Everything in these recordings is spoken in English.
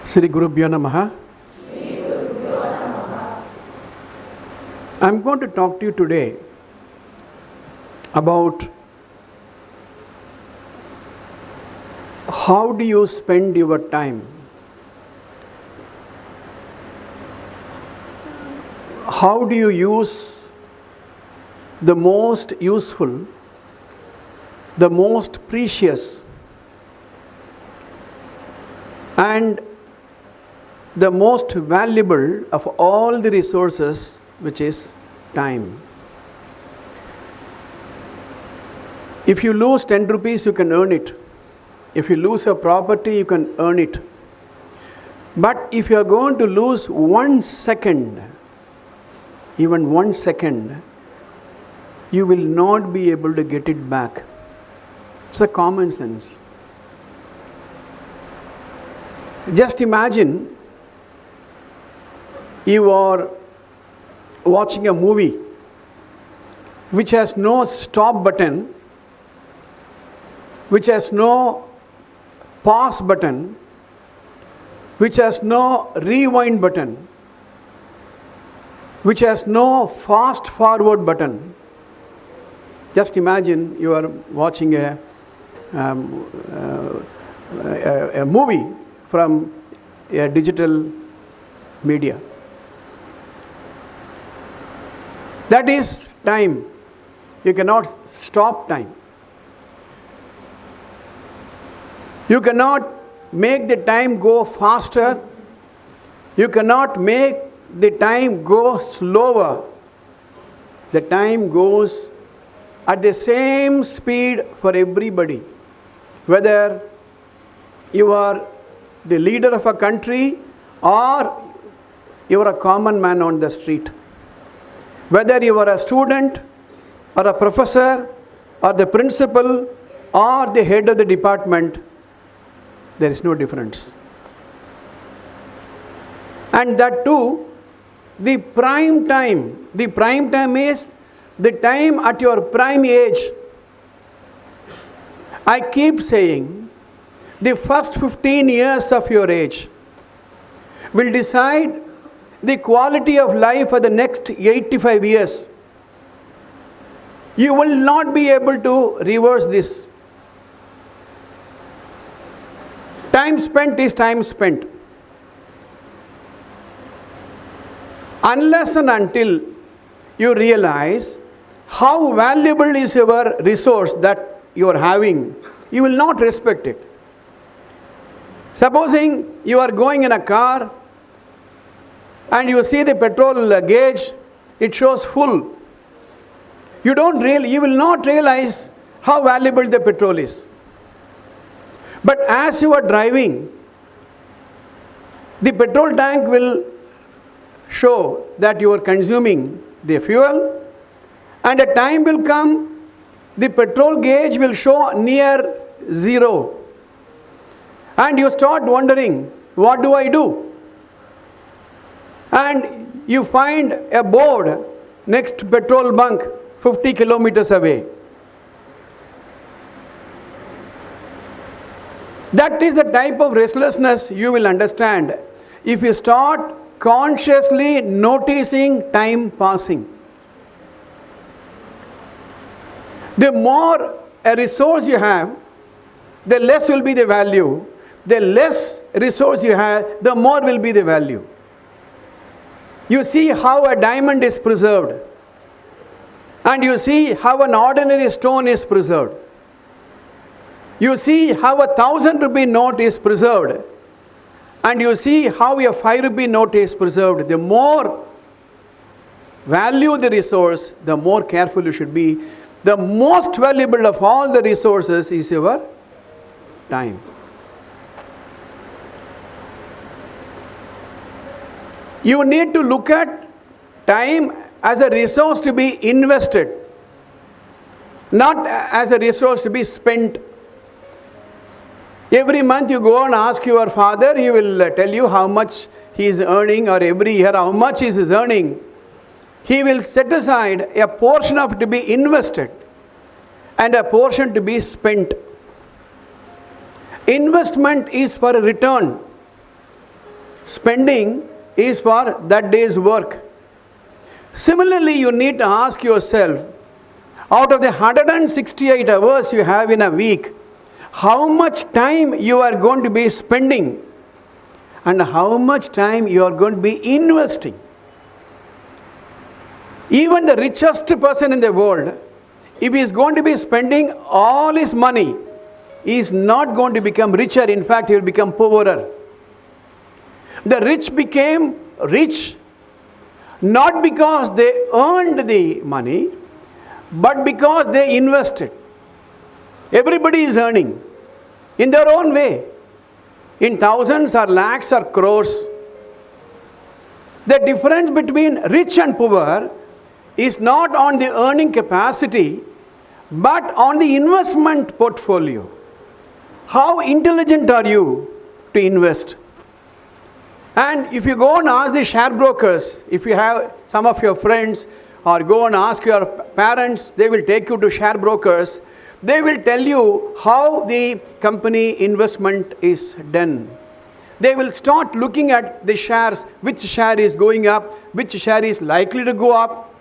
Sri Gurubhyo Namaha. I am going to talk to you today about how do you spend your time? How do you use the most useful, the most precious, and the most valuable of all the resources, which is time. If you lose 10 rupees, you can earn it. If you lose a property, you can earn it. But if you are going to lose 1 second, even 1 second, you will not be able to get it back. It's a common sense. Just imagine you are watching a movie which has no stop button, which has no pause button, which has no rewind button, which has no fast forward button. Just imagine you are watching a movie from a digital media. That is time. You cannot stop time. You cannot make the time go faster. You cannot make the time go slower. The time goes at the same speed for everybody. Whether you are the leader of a country or you are a common man on the street. Whether you are a student or a professor or the principal or the head of the department, there is no difference. And that too, the prime time is the time at your prime age. I keep saying, the first 15 years of your age will decide the quality of life for the next 85 years. You will not be able to reverse this. Time spent is time spent. Unless and until you realize how valuable is your resource that you are having, you will not respect it. Supposing you are going in a car and you see the petrol gauge, it shows full. You will not realize how valuable the petrol is. But as you are driving, the petrol tank will show that you are consuming the fuel, and a time will come, the petrol gauge will show near zero. And you start wondering, what do I do? And you find a board next to petrol bunk 50 kilometers away. That is the type of restlessness you will understand if you start consciously noticing time passing. The more a resource you have, the less will be the value. The less resource you have, the more will be the value. You see how a diamond is preserved, and you see how an ordinary stone is preserved. You see how a 1,000 rupee note is preserved, and you see how a 5 rupee note is preserved. The more value the resource, the more careful you should be. The most valuable of all the resources is your time. You need to look at time as a resource to be invested, not as a resource to be spent. Every month you go and ask your father, he will tell you how much he is earning, or every year how much he is earning. He will set aside a portion of it to be invested and a portion to be spent. Investment is for a return. Spending is for that day's work. Similarly, you need to ask yourself, out of the 168 hours you have in a week, how much time you are going to be spending and how much time you are going to be investing. Even the richest person in the world, if he is going to be spending all his money, he is not going to become richer. In fact, he will become poorer. The rich became rich not because they earned the money, but because they invested. Everybody is earning in their own way, in thousands or lakhs or crores. The difference between rich and poor is not on the earning capacity, but on the investment portfolio. How intelligent are you to invest? And if you go and ask the share brokers, if you have some of your friends, or go and ask your parents, they will take you to share brokers. They will tell you how the company investment is done. They will start looking at the shares, which share is going up, which share is likely to go up.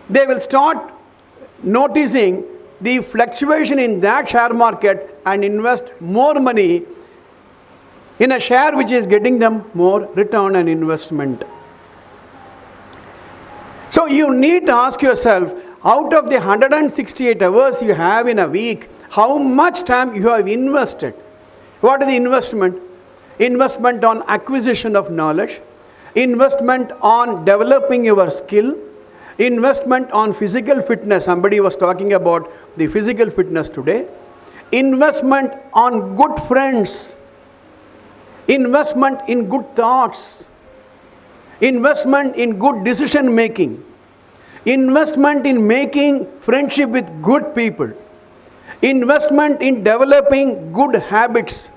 They will start noticing the fluctuation in that share market and invest more money in a share which is getting them more return on investment. So you need to ask yourself, out of the 168 hours you have in a week, how much time you have invested? What is the investment? Investment on acquisition of knowledge, investment on developing your skill, investment on physical fitness. Somebody was talking about the physical fitness today. Investment on good friends, investment in good thoughts, investment in good decision making, investment in making friendship with good people, investment in developing good habits,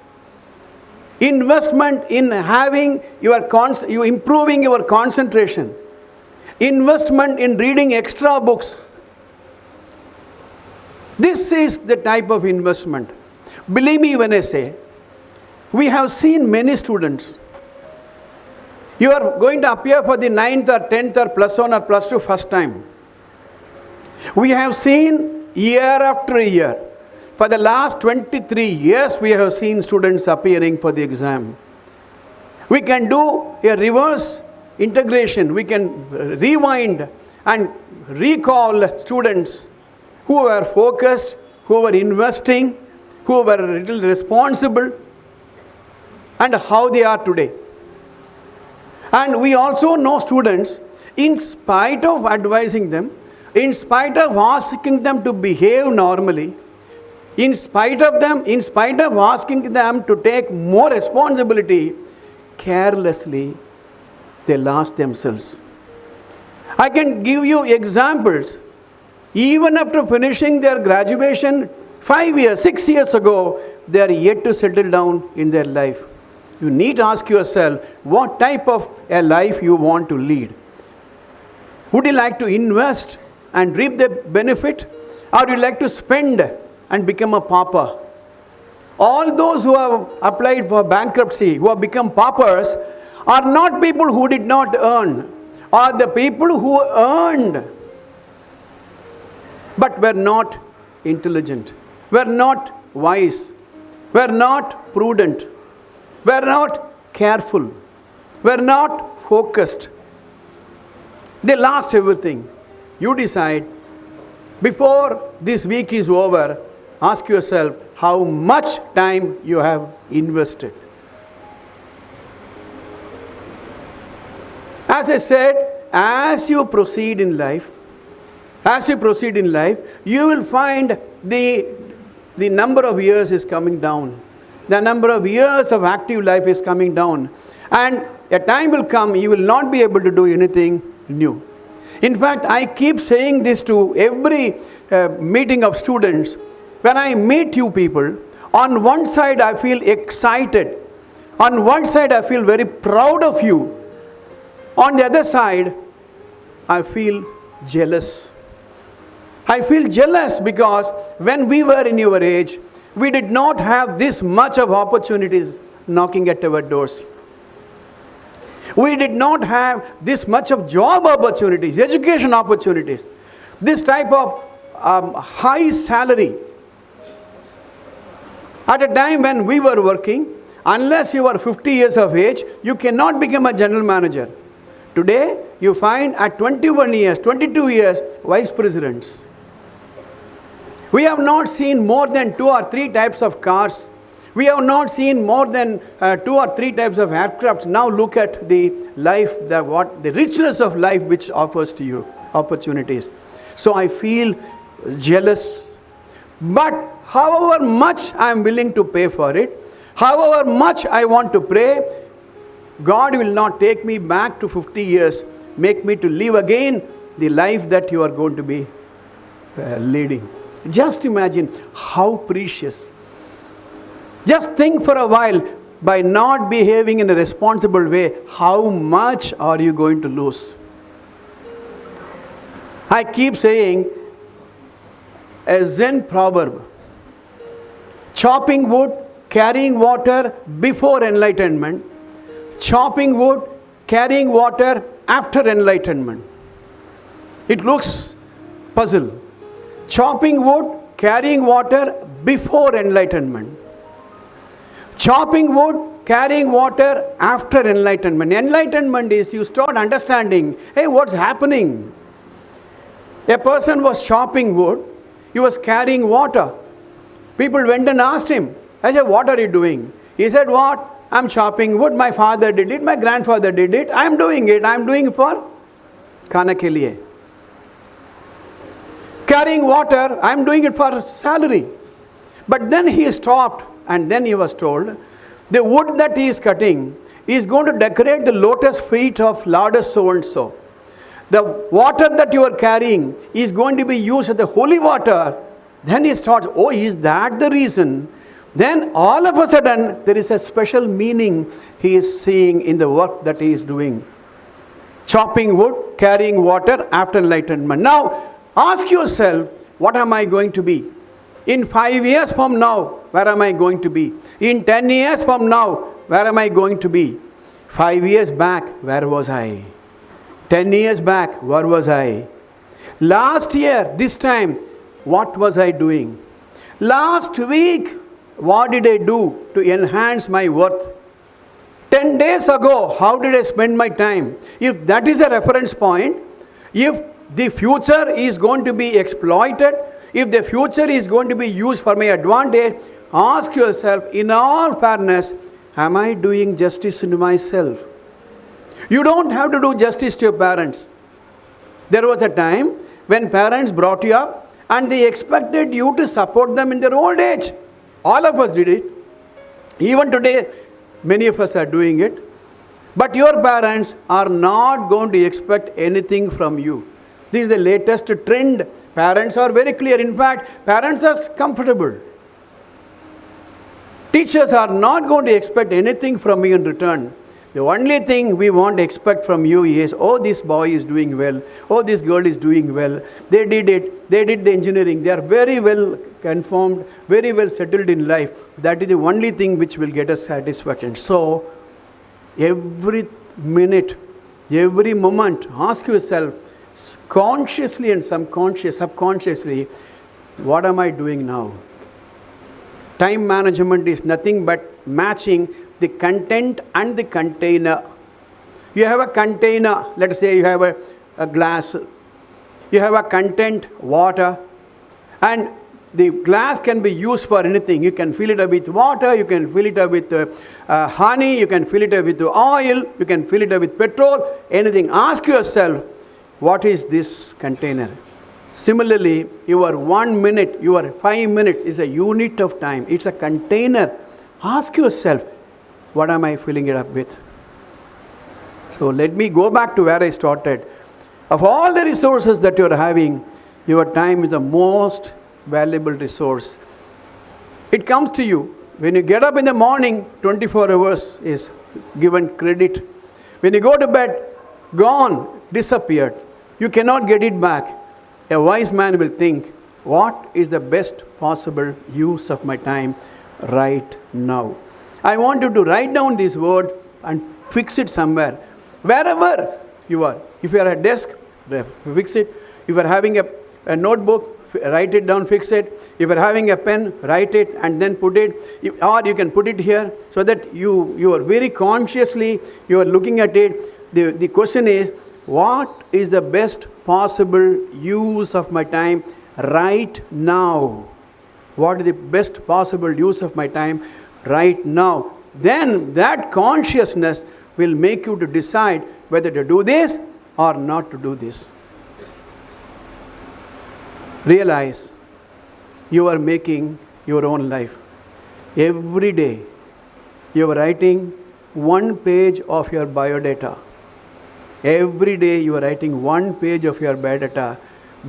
investment in having you improving your concentration, investment in reading extra books. This is the type of investment. Believe me when I say, we have seen many students. You are going to appear for the 9th or 10th or plus 1 or plus 2 first time. We have seen year after year. For the last 23 years, we have seen students appearing for the exam. We can do a reverse integration. We can rewind and recall students who were focused, who were investing, who were a little responsible, and how they are today. And we also know students, in spite of advising them, in spite of asking them to behave normally, in spite of asking them to take more responsibility, carelessly they lost themselves. I can give you examples. Even after finishing their graduation 5 years, 6 years ago, they are yet to settle down in their life. You need to ask yourself, what type of a life you want to lead? Would you like to invest and reap the benefit? Or would you like to spend and become a pauper? All those who have applied for bankruptcy, who have become paupers, are not people who did not earn, are the people who earned but were not intelligent, were not wise, were not prudent, were not careful, were not focused. They lost everything. You decide, before this week is over, ask yourself how much time you have invested. As I said, as you proceed in life, you will find the number of years is coming down. The number of years of active life is coming down. And a time will come, you will not be able to do anything new. In fact, I keep saying this to every meeting of students. When I meet you people, on one side I feel excited. On one side I feel very proud of you. On the other side, I feel jealous. I feel jealous because when we were in your age, we did not have this much of opportunities knocking at our doors. We did not have this much of job opportunities, education opportunities, this type of high salary. At a time when we were working, unless you are 50 years of age, you cannot become a general manager. Today, you find at 21 years, 22 years, vice presidents. We have not seen more than 2 or 3 types of cars. We have not seen more than 2 or 3 types of aircrafts. Now look at the life, the richness of life which offers to you opportunities. So I feel jealous. But however much I am willing to pay for it, however much I want to pray, God will not take me back to 50 years, make me to live again the life that you are going to be leading. Just imagine how precious. Just think for a while, by not behaving in a responsible way, how much are you going to lose? I keep saying a Zen proverb: chopping wood, carrying water before enlightenment, chopping wood, carrying water after enlightenment. It looks puzzle. Chopping wood, carrying water before enlightenment. Chopping wood, carrying water after enlightenment. Enlightenment is you start understanding, hey, what's happening? A person was chopping wood, he was carrying water. People went and asked him, I said, what are you doing? He said, what? I'm chopping wood. My father did it, my grandfather did it. I'm doing it. I'm doing it for khana ke liye. Carrying water, I'm doing it for salary. But then he stopped and then he was told, the wood that he is cutting is going to decorate the lotus feet of Lord so and so. The water that you are carrying is going to be used as the holy water. Then he starts, oh, is that the reason? Then all of a sudden there is a special meaning he is seeing in the work that he is doing. Chopping wood, carrying water after enlightenment. Now ask yourself, what am I going to be? In 5 years from now, where am I going to be? In 10 years from now, where am I going to be? 5 years back, where was I? 10 years back, where was I? Last year, this time, what was I doing? Last week, what did I do to enhance my worth? 10 days ago, how did I spend my time? If that is a reference point, if the future is going to be exploited, if the future is going to be used for my advantage, ask yourself, in all fairness, am I doing justice to myself? You don't have to do justice to your parents. There was a time when parents brought you up and they expected you to support them in their old age. All of us did it. Even today, many of us are doing it. But your parents are not going to expect anything from you. This is the latest trend. Parents are very clear. In fact, parents are comfortable. Teachers are not going to expect anything from you in return. The only thing we want to expect from you is, oh, this boy is doing well. Oh, this girl is doing well. They did it. They did the engineering. They are very well conformed, very well settled in life. That is the only thing which will get us satisfaction. So, every minute, every moment, ask yourself, consciously and subconsciously, what am I doing now? Time management is nothing but matching the content and the container. You have a container, let's say you have a glass, you have a content, water, and the glass can be used for anything. You can fill it up with water, you can fill it up with honey, you can fill it up with oil, you can fill it up with petrol, anything. Ask yourself, what is this container? Similarly, your 1 minute, your 5 minutes is a unit of time. It's a container. Ask yourself, what am I filling it up with? So let me go back to where I started. Of all the resources that you're having, your time is the most valuable resource. It comes to you. When you get up in the morning, 24 hours is given credit. When you go to bed, gone, disappeared. You cannot get it back. A wise man will think, what is the best possible use of my time right now? I want you to write down this word and fix it somewhere. Wherever you are. If you are at a desk, fix it. If you are having a notebook, write it down, fix it. If you are having a pen, write it and then put it. Or you can put it here so that you are very consciously, you are looking at it. The question is, what is the best possible use of my time right now? What is the best possible use of my time right now? Then that consciousness will make you to decide whether to do this or not to do this. Realize you are making your own life. Every day you are writing one page of your biodata. Every day you are writing one page of your biodata.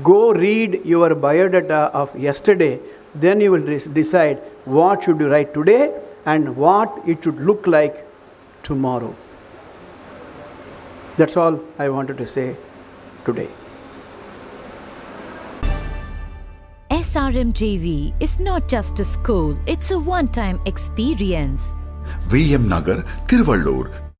Go read your biodata of yesterday. Then you will decide what should you write today and what it should look like tomorrow. That's all I wanted to say today. SRMJV is not just a school, it's a one-time experience. VM Nagar, Tiruvallur.